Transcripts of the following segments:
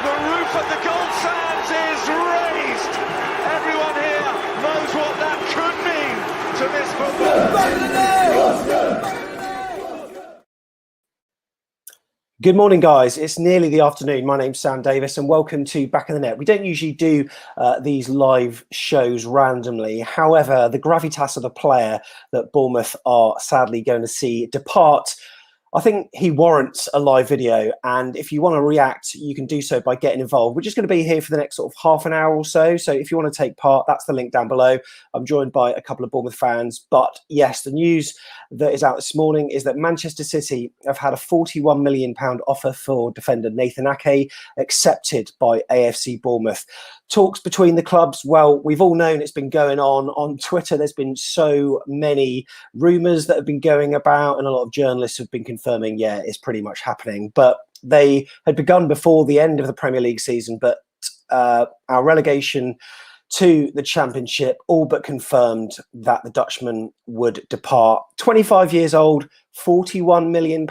The roof of the Gold Sands is raised. Everyone here knows what that could mean to this football. Good morning, guys. It's nearly the afternoon. My name's Sam Davis and welcome to Back in the Net. We don't usually do these live shows randomly. However, the gravitas of the player that Bournemouth are sadly going to see depart, I think he warrants a live video. And if you want to react, you can do so by getting involved. We're just going to be here for the next sort of half an hour or so. So if you want to take part, that's the link down below. I'm joined by a couple of Bournemouth fans. But yes, the news that is out this morning is that Manchester City have had a £41 million offer for defender Nathan Ake accepted by AFC Bournemouth. Talks between the clubs, well, we've all known it's been going on Twitter. There's been so many rumours that have been going about and a lot of journalists have been confirming, yeah, it's pretty much happening. But they had begun before the end of the Premier League season, but our relegation to the Championship all but confirmed that the Dutchman would depart. 25 years old, £41 million.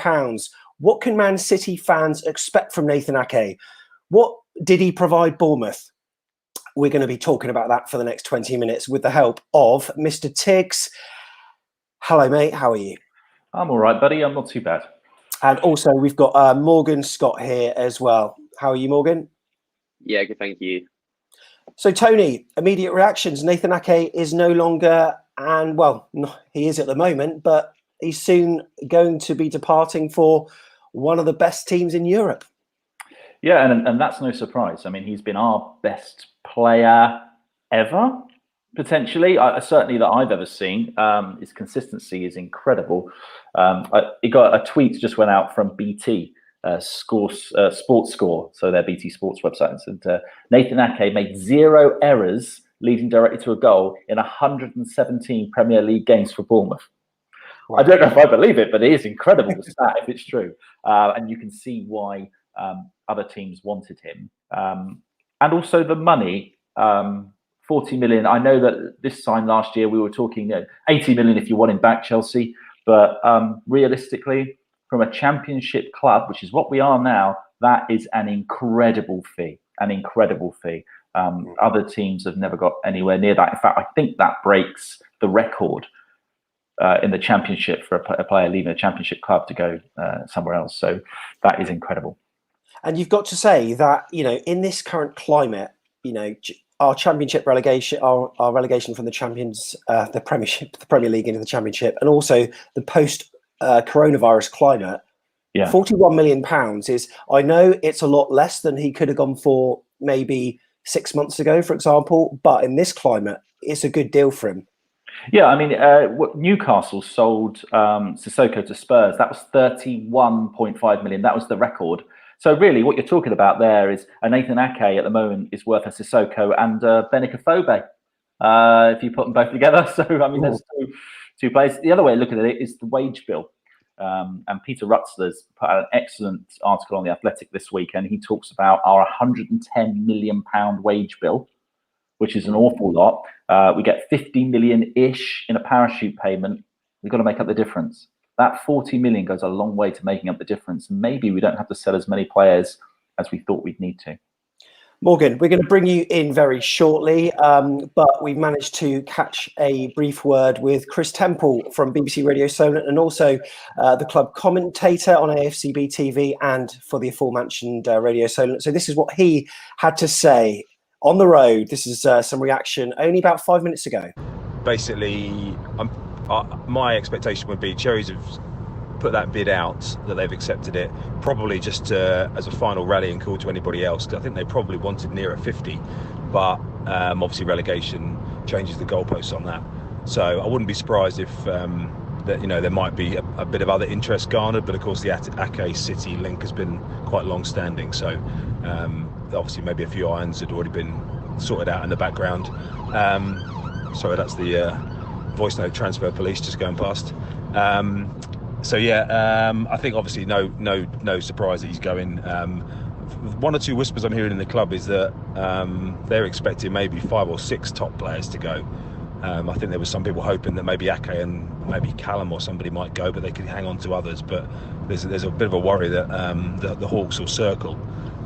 What can Man City fans expect from Nathan Ake? What did he provide Bournemouth? We're going to be talking about that for the next 20 minutes with the help of Mr. Tigz. Hello, mate. How are you? I'm all right, buddy. I'm not too bad. And also, we've got Morgan Scott here as well. How are you, Morgan? Yeah, good, thank you. So, Tony, immediate reactions. Nathan Ake is no longer, and well, he is at the moment, but he's soon going to be departing for one of the best teams in Europe. Yeah, and that's no surprise. I mean, he's been our best player ever, potentially. Certainly that I've ever seen. His consistency is incredible. He got a tweet just went out from BT. Sports Score, so their BT Sports website, and Nathan Ake made 0 errors leading directly to a goal in 117 Premier League games for Bournemouth. Wow. I don't know if I believe it, but it is incredible the stat if it's true, and you can see why other teams wanted him, and also the money. 40 million. I know that this time last year we were talking 80 million if you want him back, Chelsea, but realistically, from a Championship club, which is what we are now, that is an incredible fee. Other teams have never got anywhere near that. In fact, I think that breaks the record in the Championship for a player leaving a Championship club to go somewhere else. So that is incredible. And you've got to say that, in this current climate, our Championship relegation, our relegation from the Champions, the Premiership, the Premier League into the Championship, and also the post coronavirus climate, yeah, £41 million is, I know it's a lot less than he could have gone for maybe 6 months ago, for example, but in this climate, it's a good deal for him. Yeah, I mean, Newcastle sold Sissoko to Spurs. That was 31.5 million. That was the record. So really, what you're talking about there is a Nathan Ake at the moment is worth a Sissoko and Benik Afobe, if you put them both together. So, I mean, there's two players. The other way of looking at it is the wage bill. And Peter Rutzler's put out an excellent article on The Athletic this week, and he talks about our £110 million wage bill, which is an awful lot. We get 50 million-ish in a parachute payment. We've got to make up the difference. That 40 million goes a long way to making up the difference. Maybe we don't have to sell as many players as we thought we'd need to. Morgan, we're going to bring you in very shortly, but we've managed to catch a brief word with Chris Temple from BBC Radio Solent and also the club commentator on AFCB TV and for the aforementioned Radio Solent. So this is what he had to say on the road. This is some reaction only about 5 minutes ago. Basically, my expectation would be Cherries have put that bid out, that they've accepted it, probably just as a final rallying call to anybody else, because I think they probably wanted nearer 50, but obviously relegation changes the goalposts on that. So I wouldn't be surprised if there might be a bit of other interest garnered, but of course the Ake City link has been quite long-standing, so obviously maybe a few irons had already been sorted out in the background. Sorry, that's the voice note transfer police just going past. So yeah, I think obviously no surprise that he's going. One or two whispers I'm hearing in the club is that they're expecting maybe 5 or 6 top players to go. I think there was some people hoping that maybe Ake and maybe Callum or somebody might go, but they could hang on to others. But there's a bit of a worry that the Hawks will circle.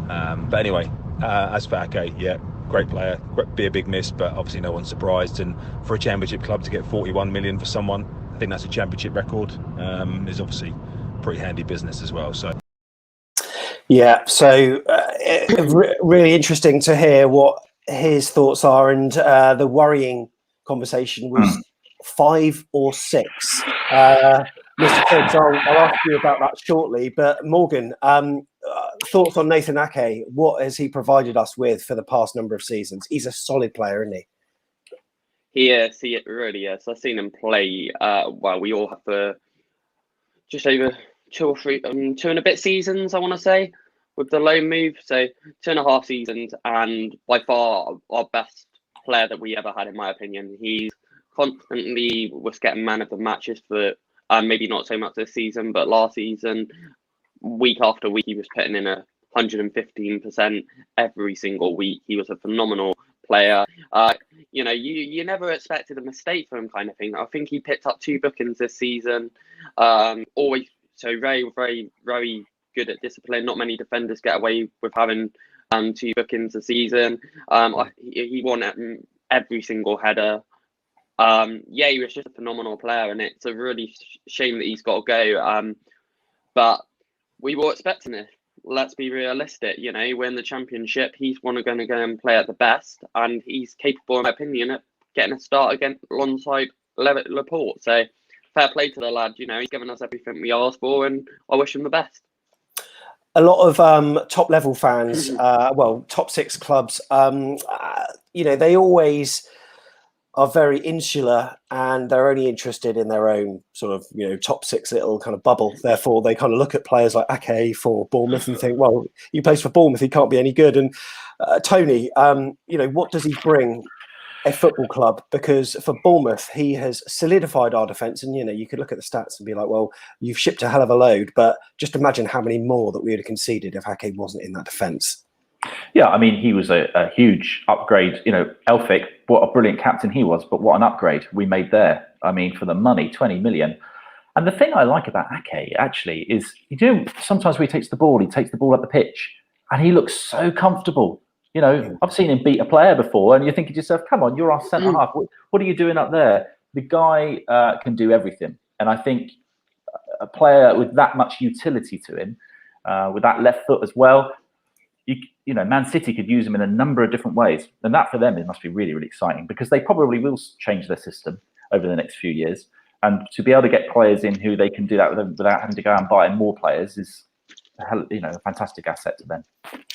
But anyway, as for Ake, yeah, great player, be a big miss, but obviously no one's surprised. And for a championship club to get 41 million for someone, I think that's a championship record. Is obviously pretty handy business as well. So. Yeah, so really interesting to hear what his thoughts are, and the worrying conversation was 5 or 6. Mr. Tigz, I'll ask you about that shortly, but Morgan, thoughts on Nathan Ake? What has he provided us with for the past number of seasons? He's a solid player, isn't he? He really is. I've seen him play. Well, we all have for just over 2 or 3, 2 and a bit seasons, I want to say, with the loan move. So 2.5 seasons, and by far our best player that we ever had, in my opinion. He's constantly was getting man of the matches for maybe not so much this season, but last season, week after week, he was putting in 115% every single week. He was a phenomenal player. You never expected a mistake from him, kind of thing. I think he picked up 2 bookings this season. Always so very, very, very good at discipline. Not many defenders get away with having 2 bookings a season. He won every single header. He was just a phenomenal player, and it's a really shame that he's got to go. But we were expecting it. Let's be realistic. We're in the championship. He's going to go and play at the best, and he's capable, in my opinion, of getting a start again alongside Laporte. So fair play to the lad. He's given us everything we asked for, and I wish him the best. A lot of top level fans, top 6 clubs, they always are very insular, and they're only interested in their own sort of, top 6 little kind of bubble. Therefore, they kind of look at players like Ake for Bournemouth and think, well, he plays for Bournemouth, he can't be any good. And Tony, what does he bring a football club? Because for Bournemouth, he has solidified our defence. And, you could look at the stats and be like, well, you've shipped a hell of a load, but just imagine how many more that we would have conceded if Ake wasn't in that defence. Yeah, I mean, he was a huge upgrade. Elphick, what a brilliant captain he was, but what an upgrade we made there. I mean, for the money, 20 million. And the thing I like about Ake, actually, is, sometimes when he takes the ball up the pitch, and he looks so comfortable. I've seen him beat a player before, and you're thinking to yourself, come on, you're our centre-half. What are you doing up there? The guy can do everything. And I think a player with that much utility to him, with that left foot as well, Man City could use him in a number of different ways. And that for them, it must be really, really exciting, because they probably will change their system over the next few years. And to be able to get players in who they can do that without having to go and buy more players is a fantastic asset to them.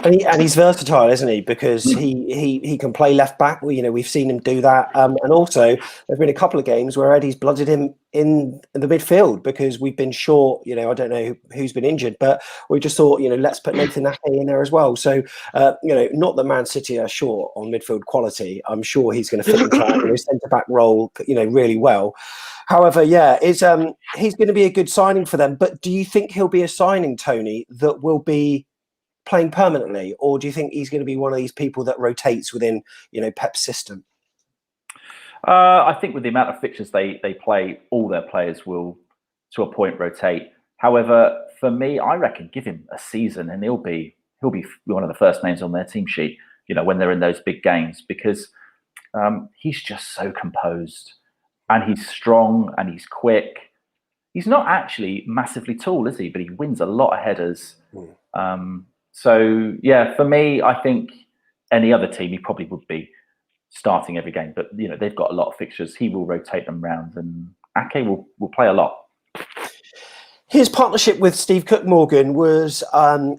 And he's versatile, isn't he? Because he can play left back. We've seen him do that. And also, there've been a couple of games where Eddie's blooded him in the midfield because we've been short. I don't know who's been injured, but we just thought, let's put Nathan Ake in there as well. So, not that Man City are short on midfield quality. I'm sure he's going to fit into his centre back role, really well. However, he's going to be a good signing for them. But do you think he'll be a signing, Tony, that will be playing permanently, or do you think he's going to be one of these people that rotates within, Pep's system? I think with the amount of fixtures they play, all their players will, to a point, rotate. However, for me, I reckon give him a season and he'll be one of the first names on their team sheet, when they're in those big games, because he's just so composed. And he's strong and he's quick. He's not actually massively tall, is he? But he wins a lot of headers. For me, I think any other team, he probably would be starting every game. But, they've got a lot of fixtures. He will rotate them round, and Ake will play a lot. His partnership with Steve Cook, Morgan, was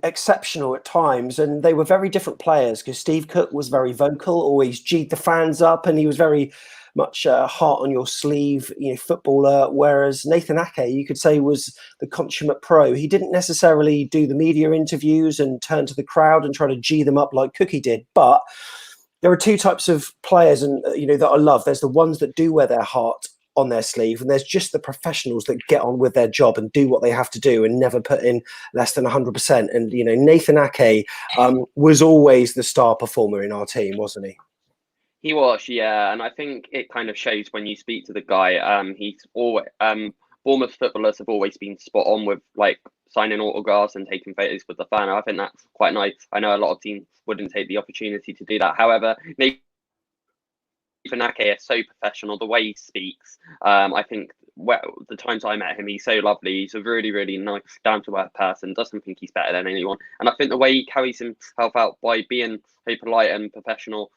exceptional at times, and they were very different players, because Steve Cook was very vocal, always G'd the fans up, and he was very much heart on your sleeve, footballer. Whereas Nathan Ake, you could say, was the consummate pro. He didn't necessarily do the media interviews and turn to the crowd and try to G them up like Cookie did. But there are 2 types of players, and that I love. There's the ones that do wear their heart on their sleeve, and there's just the professionals that get on with their job and do what they have to do and never put in less than 100%. And Nathan Ake was always the star performer in our team, wasn't he? He was, yeah, and I think it kind of shows when you speak to the guy. He's always Bournemouth footballers have always been spot on with like signing autographs and taking photos with the fan. I think that's quite nice. I know a lot of teams wouldn't take the opportunity to do that. However, Nathan Ake is so professional. The way he speaks, I think. Well, the times I met him, he's so lovely. He's a really, really nice, down-to-earth person. Doesn't think he's better than anyone, and I think the way he carries himself out by being so polite and professional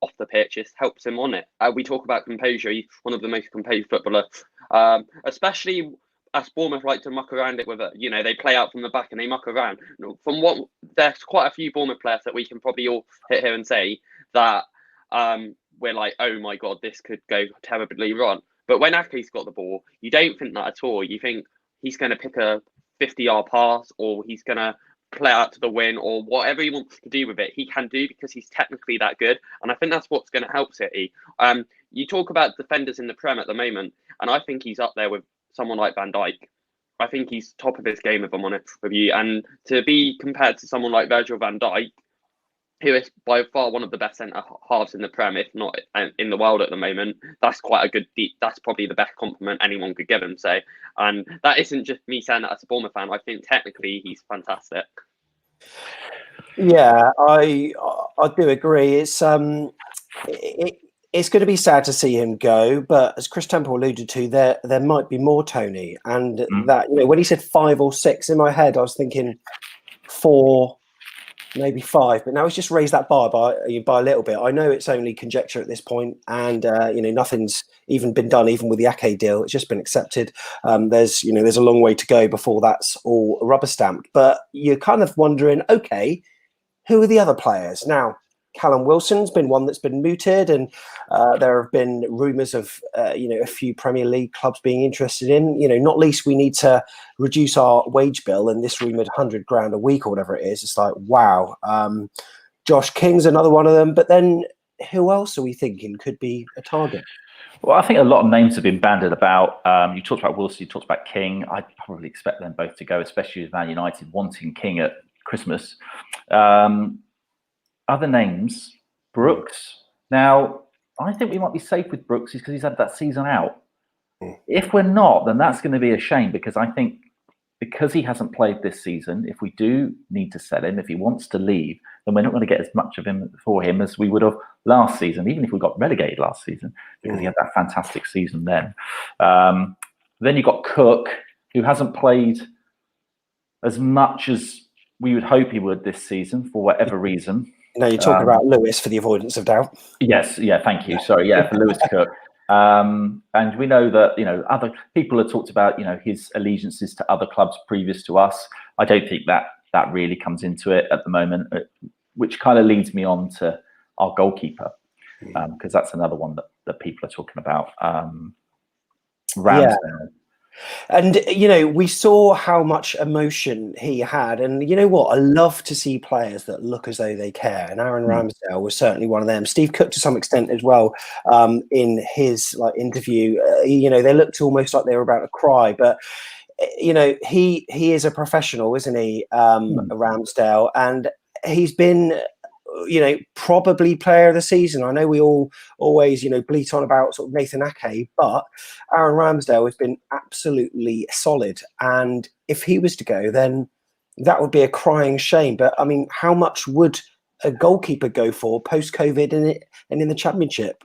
off the pitch just helps him on it. We talk about composure. He's one of the most composed footballers, especially as Bournemouth like to muck around it with it. You know, they play out from the back and they muck around. From what there's quite a few Bournemouth players that we can probably all hit here and say that we're like, oh my god, this could go terribly wrong. But when Ake's got the ball, you don't think that at all. You think he's going to pick a 50-yard pass, or he's going to play out to the win, or whatever he wants to do with it, he can do because he's technically that good. And I think that's what's going to help City. You talk about defenders in the Prem at the moment, and I think he's up there with someone like Van Dijk. I think he's top of his game, if I'm honest with you. And to be compared to someone like Virgil van Dijk, who is by far one of the best centre halves in the Prem, if not in the world at the moment, that's quite a good. That's probably the best compliment anyone could give him. So, and that isn't just me saying that as a Bournemouth fan. I think technically he's fantastic. Yeah, I do agree. It's going to be sad to see him go, but as Chris Temple alluded to, there might be more, Tony, and that, you know, when he said 5 or 6, in my head I was thinking 4. Maybe 5, but now he's just raised that bar by a little bit. I know it's only conjecture at this point, and you know, nothing's even been done, even with the Ake deal. It's just been accepted. There's a long way to go before that's all rubber stamped. But you're kind of wondering, okay, who are the other players now? Callum Wilson's been one that's been mooted, and there have been rumours of a few Premier League clubs being interested in. You know, not least we need to reduce our wage bill, and this rumoured £100,000 a week or whatever it is. It's like, wow. Josh King's another one of them. But then who else are we thinking could be a target? Well, I think a lot of names have been bandied about. You talked about Wilson, you talked about King. I'd probably expect them both to go, especially with Man United wanting King at Christmas. Other names, Brooks. Now, I think we might be safe with Brooks because he's had that season out. If we're not, then that's going to be a shame, because I think because he hasn't played this season, if we do need to sell him, if he wants to leave, then we're not going to get as much of him for him as we would have last season, even if we got relegated last season, because he had that fantastic season then. Then you've got Cook, who hasn't played as much as we would hope he would this season for whatever reason. No, you're talking about Lewis, for the avoidance of doubt. Yes, yeah, thank you. Sorry, yeah, for Lewis Cook. And we know that, other people have talked about, his allegiances to other clubs previous to us. I don't think that really comes into it at the moment, which kind of leads me on to our goalkeeper, because that's another one that people are talking about. Ramsdale. Yeah. And, we saw how much emotion he had. And you know what? I love to see players that look as though they care. And Aaron Ramsdale was certainly one of them. Steve Cook, to some extent as well, in his interview, they looked almost like they were about to cry. But, he is a professional, isn't he, Ramsdale? And he's been probably player of the season. I know we all always, bleat on about sort of Nathan Ake, but Aaron Ramsdale has been absolutely solid. And if he was to go, then that would be a crying shame. But I mean, how much would a goalkeeper go for post-COVID in the Championship?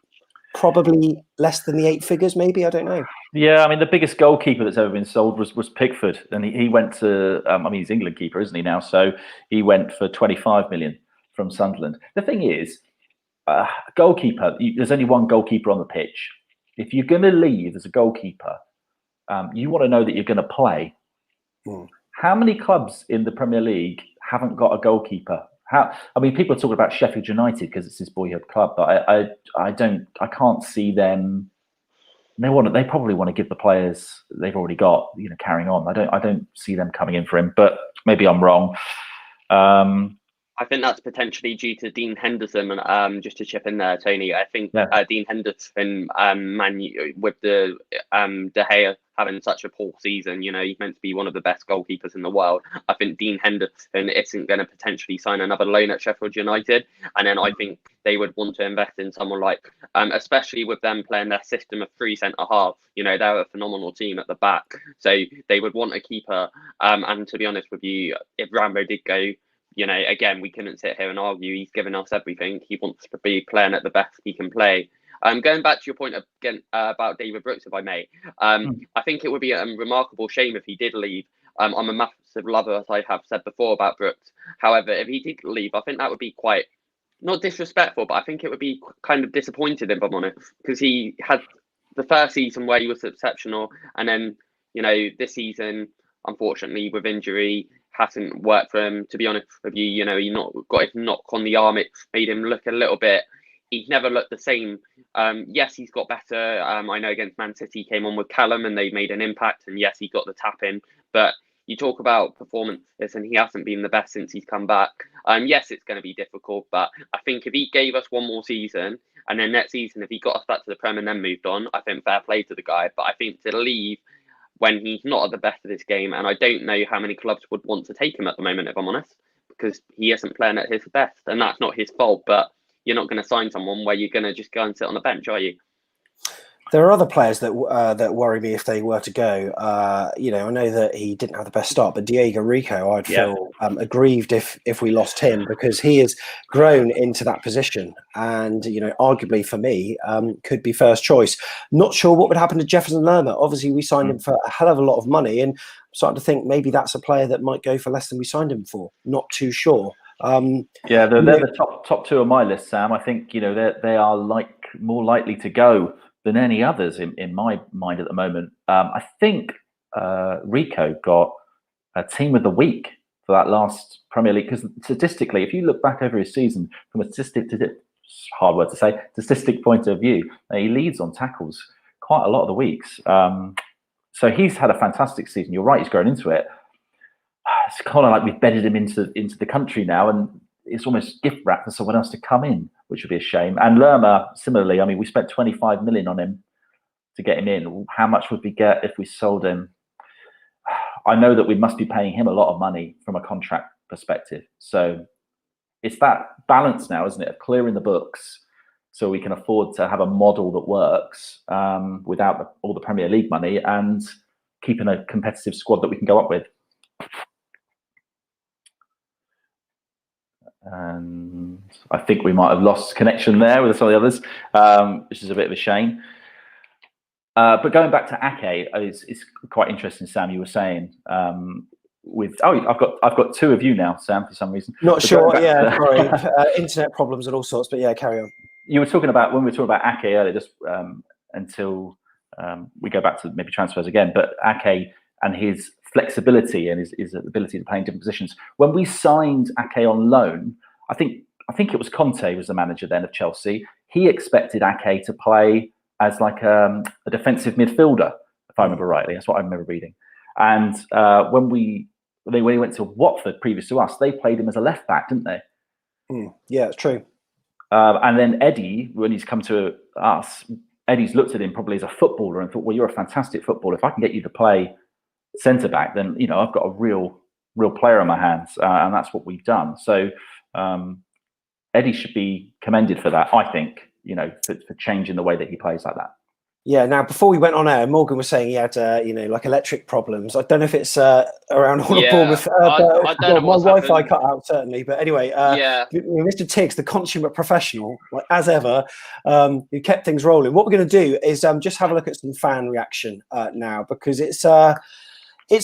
Probably less than the 8 figures, maybe. I don't know. Yeah, I mean, the biggest goalkeeper that's ever been sold was Pickford, and he went to. He's England keeper, isn't he now? So he went for 25 million. From Sunderland. The thing is, goalkeeper, there's only one goalkeeper on the pitch. If you're going to leave as a goalkeeper, you want to know that you're going to play. How many clubs in the Premier League haven't got a goalkeeper? People are talking about Sheffield United because it's his boyhood club, but I can't see them. They probably want to give the players they've already got, carrying on. I don't see them coming in for him, but maybe I'm wrong. I think that's potentially due to Dean Henderson, and just to chip in there, Tony. I think Dean Henderson, with the De Gea having such a poor season. You know, he's meant to be one of the best goalkeepers in the world. I think Dean Henderson isn't going to potentially sign another loan at Sheffield United. And then I think they would want to invest in someone like, especially with them playing their system of 3 centre-halves. You know, they're a phenomenal team at the back. So they would want a keeper. And to be honest with you, if Rambo did go, you know, again, we couldn't sit here and argue. He's given us everything. He wants to be playing at the best he can play. Going back to your point again about David Brooks, if I may, I think it would be a remarkable shame if he did leave. I'm a massive lover, as I have said before, about Brooks. However, if he did leave, I think that would be quite, not disrespectful, but I think it would be kind of disappointed, if I'm honest, because he had the first season where he was exceptional, and then, you know, this season, unfortunately, with injury, hasn't worked for him. To be honest with you, you know, he not got his knock on the arm. It made him look a little bit. He's never looked the same. Yes, he's got better. I know against Man City, he came on with Callum and they made an impact. And yes, he got the tap in. But you talk about performances, and he hasn't been the best since he's come back. Yes, it's going to be difficult, but I think if he gave us one more season, and then next season, if he got us back to the Prem and then moved on, I think fair play to the guy. But I think to leave when he's not at the best of this game, and I don't know how many clubs would want to take him at the moment, if I'm honest, because he isn't playing at his best, and that's not his fault. But you're not going to sign someone where you're going to just go and sit on the bench, are you? There are other players that worry me if they were to go. You know, I know that he didn't have the best start, but Diego Rico, I'd feel aggrieved if we lost him, because he has grown into that position, and you know, arguably for me, could be first choice. Not sure what would happen to Jefferson Lerma. Obviously, we signed him for a hell of a lot of money, and I'm starting to think maybe that's a player that might go for less than we signed him for. Not too sure. They're the top two on my list, Sam. I think, you know, they are more likely to go than any others in my mind at the moment. I think Rico got a team of the week for that last Premier League, because statistically, if you look back over his season from a statistic point of view, he leads on tackles quite a lot of the weeks. So he's had a fantastic season. You're right, he's grown into it. It's kind of like we've bedded him into the country now, and it's almost gift wrap for someone else to come in, which would be a shame. And Lerma, similarly, I mean, we spent 25 million on him to get him in. How much would we get if we sold him? I know that we must be paying him a lot of money from a contract perspective. So it's that balance now, isn't it, of clearing the books so we can afford to have a model that works without all the Premier League money, and keeping a competitive squad that we can go up with. And I think we might have lost connection there with some of the others, which is a bit of a shame. But going back to Ake, it's quite interesting, Sam. You were saying I've got two of you now, Sam, for some reason. Not sure. Sorry, internet problems and all sorts. But yeah, carry on. You were talking about when we were talking about Ake earlier, just until we go back to maybe transfers again. But Ake and his flexibility and his ability to play in different positions. When we signed Ake on loan, I think it was Conte was the manager then of Chelsea. He expected Ake to play as like a defensive midfielder, if I remember rightly. That's what I remember reading. And when he went to Watford previous to us, they played him as a left back, didn't they? Yeah, it's true. And then Eddie, when he's come to us, Eddie's looked at him probably as a footballer and thought, well, you're a fantastic footballer. If I can get you to play centre back, then you know I've got a real player on my hands, and that's what we've done. So Eddie should be commended for that, I think. You know, for changing the way that he plays like that. Yeah. Now, before we went on air, Morgan was saying he had like electric problems. I don't know if it's around all of Bournemouth. I don't know my Wi-Fi happened. cut out certainly. But anyway, Mr. Tigz, the consummate professional, like as ever, who kept things rolling. What we're going to do is just have a look at some fan reaction now, because it's a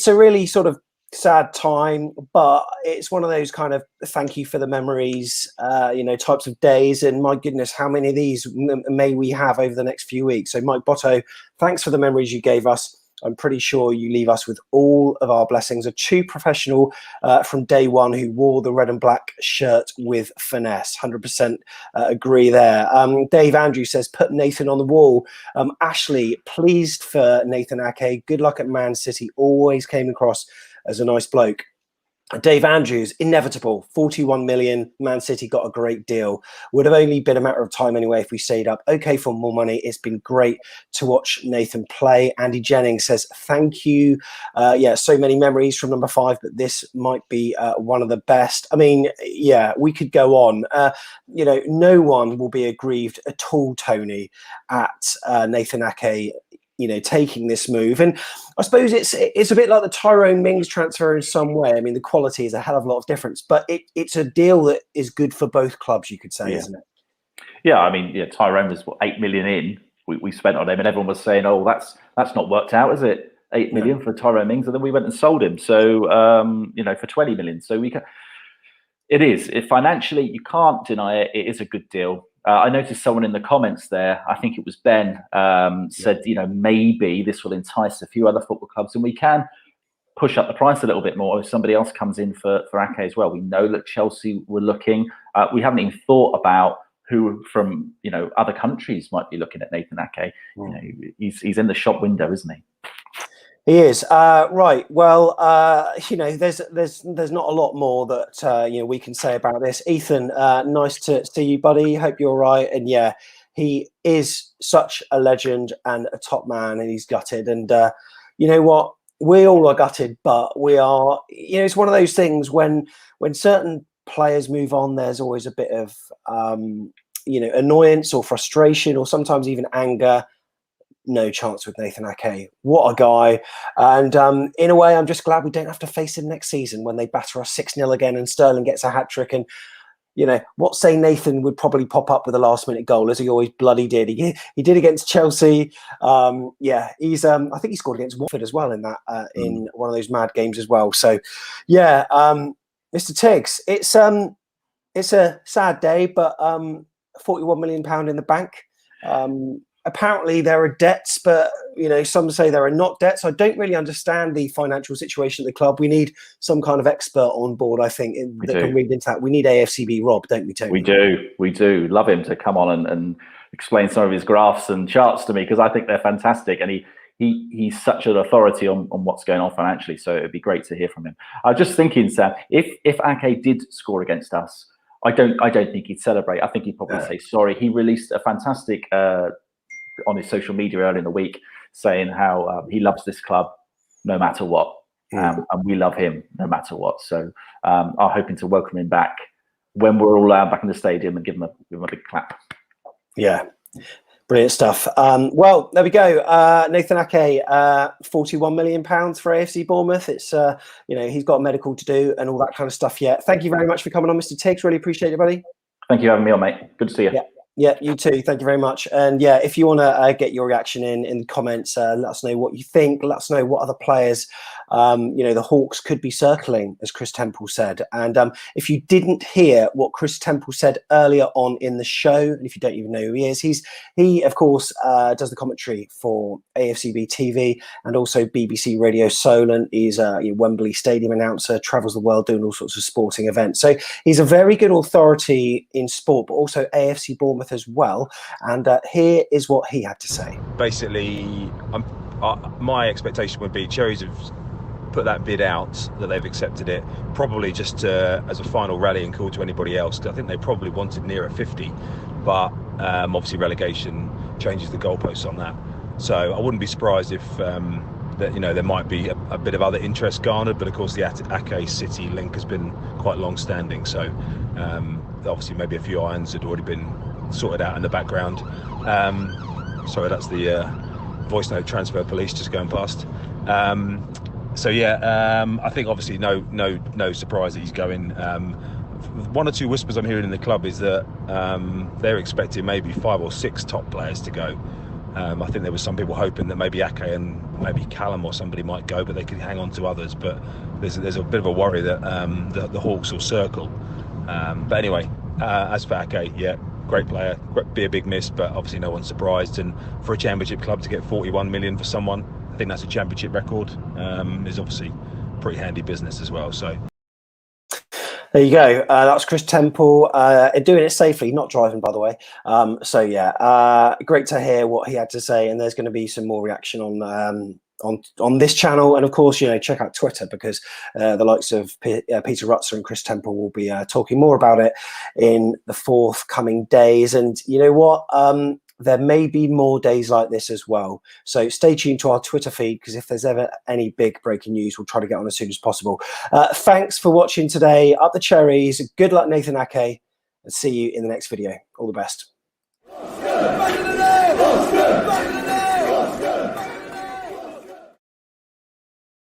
really sort of sad time, but it's one of those kind of thank you for the memories, types of days. And my goodness, how many of these may we have over the next few weeks? So Mike Botto, thanks for the memories you gave us. I'm pretty sure you leave us with all of our blessings. A true professional from day one who wore the red and black shirt with finesse. 100% agree there. Dave Andrew says, put Nathan on the wall. Ashley, pleased for Nathan Ake. Good luck at Man City. Always came across as a nice bloke. Dave Andrews, inevitable, 41 million. Man City got a great deal. Would have only been a matter of time anyway if we stayed up. Okay, for more money. It's been great to watch Nathan play. Andy Jennings says, thank you. Yeah, so many memories from number 5, but this might be one of the best. I mean, yeah, we could go on. You know, no one will be aggrieved at all, Tony, at Nathan Ake, you know, taking this move. And I suppose it's a bit like the Tyrone Mings transfer in some way. I mean, the quality is a hell of a lot of difference, but it's a deal that is good for both clubs, you could say, isn't it? Yeah, I mean, yeah, Tyrone was 8 million in. We spent on him, and everyone was saying, "Oh, that's not worked out, is it? 8 million for Tyrone Mings," and then we went and sold him. So you know, for 20 million. So we can. It is financially, you can't deny it. It is a good deal. I noticed someone in the comments there, I think it was Ben, said, you know, maybe this will entice a few other football clubs and we can push up the price a little bit more if somebody else comes in for Ake as well. We know that Chelsea were looking. We haven't even thought about who from, you know, other countries might be looking at Nathan Ake. You know, he's in the shop window, isn't he? He is. Right. Well, you know, there's not a lot more that, you know, we can say about this. Ethan, nice to see you, buddy. Hope you're all right. And yeah, he is such a legend and a top man, and he's gutted. And you know what? We all are gutted, but we are, you know, it's one of those things when certain players move on, there's always a bit of, you know, annoyance or frustration or sometimes even anger. No chance with Nathan Ake. What a guy. And in a way, I'm just glad we don't have to face him next season when they batter us 6-0 again and Sterling gets a hat-trick. And, you know, what say Nathan would probably pop up with a last-minute goal, as he always bloody did. He did against Chelsea. Yeah, he's I think he scored against Watford as well in that in one of those mad games as well. So, yeah, Mr. Tigz, it's a sad day, but £41 million in the bank. Apparently there are debts, but you know, some say there are not debts. I don't really understand the financial situation at the club. We need some kind of expert on board, I think, that can read into that. We need AFCB Rob, don't we, Tony? We do. Love him to come on and explain some of his graphs and charts to me, because I think they're fantastic, and he's such an authority on what's going on financially. So it'd be great to hear from him. I was just thinking, Sam, if Ake did score against us, I don't think he'd celebrate. I think he'd probably say sorry. He released a fantastic on his social media earlier in the week, saying how he loves this club no matter what, and we love him no matter what. So I'm hoping to welcome him back when we're all back in the stadium and give him a big clap. Yeah, brilliant stuff. Well, there we go. Nathan Ake, £41 million for AFC Bournemouth. It's you know, he's got medical to do and all that kind of stuff. Yeah, thank you very much for coming on, Mr. Tigz. Really appreciate it, buddy. Thank you for having me on, mate. Good to see you. Yeah, you too. Thank you very much. And yeah, if you want to get your reaction in the comments, let us know what you think. Let us know what other players, you know, the Hawks could be circling, as Chris Temple said. And if you didn't hear what Chris Temple said earlier on in the show, and if you don't even know who he is, he of course does the commentary for AFCB TV and also BBC Radio Solent. He's a Wembley Stadium announcer, travels the world doing all sorts of sporting events. So he's a very good authority in sport, but also AFC Bournemouth as well. And here is what he had to say. Basically, my expectation would be Cherries have put that bid out, that they've accepted it, probably just as a final rallying call to anybody else, because I think they probably wanted nearer 50, but obviously relegation changes the goalposts on that. So I wouldn't be surprised if that, you know, there might be a bit of other interest garnered, but of course the Ake City link has been quite long-standing, so obviously maybe a few irons had already been sorted out in the background. Sorry, that's the voice note transfer police just going past. So yeah, I think obviously no surprise that he's going. One or two whispers I'm hearing in the club is that they're expecting maybe 5 or 6 top players to go. I think there was some people hoping that maybe Ake and maybe Callum or somebody might go, but they could hang on to others. But there's a bit of a worry that the Hawks will circle. But anyway, as for Ake, yeah, great player, be a big miss, but obviously no one's surprised. And for a championship club to get 41 million for someone, I think that's a championship record, is obviously pretty handy business as well. So there you go. That's Chris Temple doing it safely, not driving, by the way. So yeah, great to hear what he had to say. And there's going to be some more reaction on on this channel, and of course, check out Twitter, because the likes of Peter Rutzer and Chris Temple will be talking more about it in the forthcoming days. And you know what? There may be more days like this as well. So stay tuned to our Twitter feed, because if there's ever any big breaking news, we'll try to get on as soon as possible. Thanks for watching today. Up the cherries. Good luck, Nathan Ake, and see you in the next video. All the best.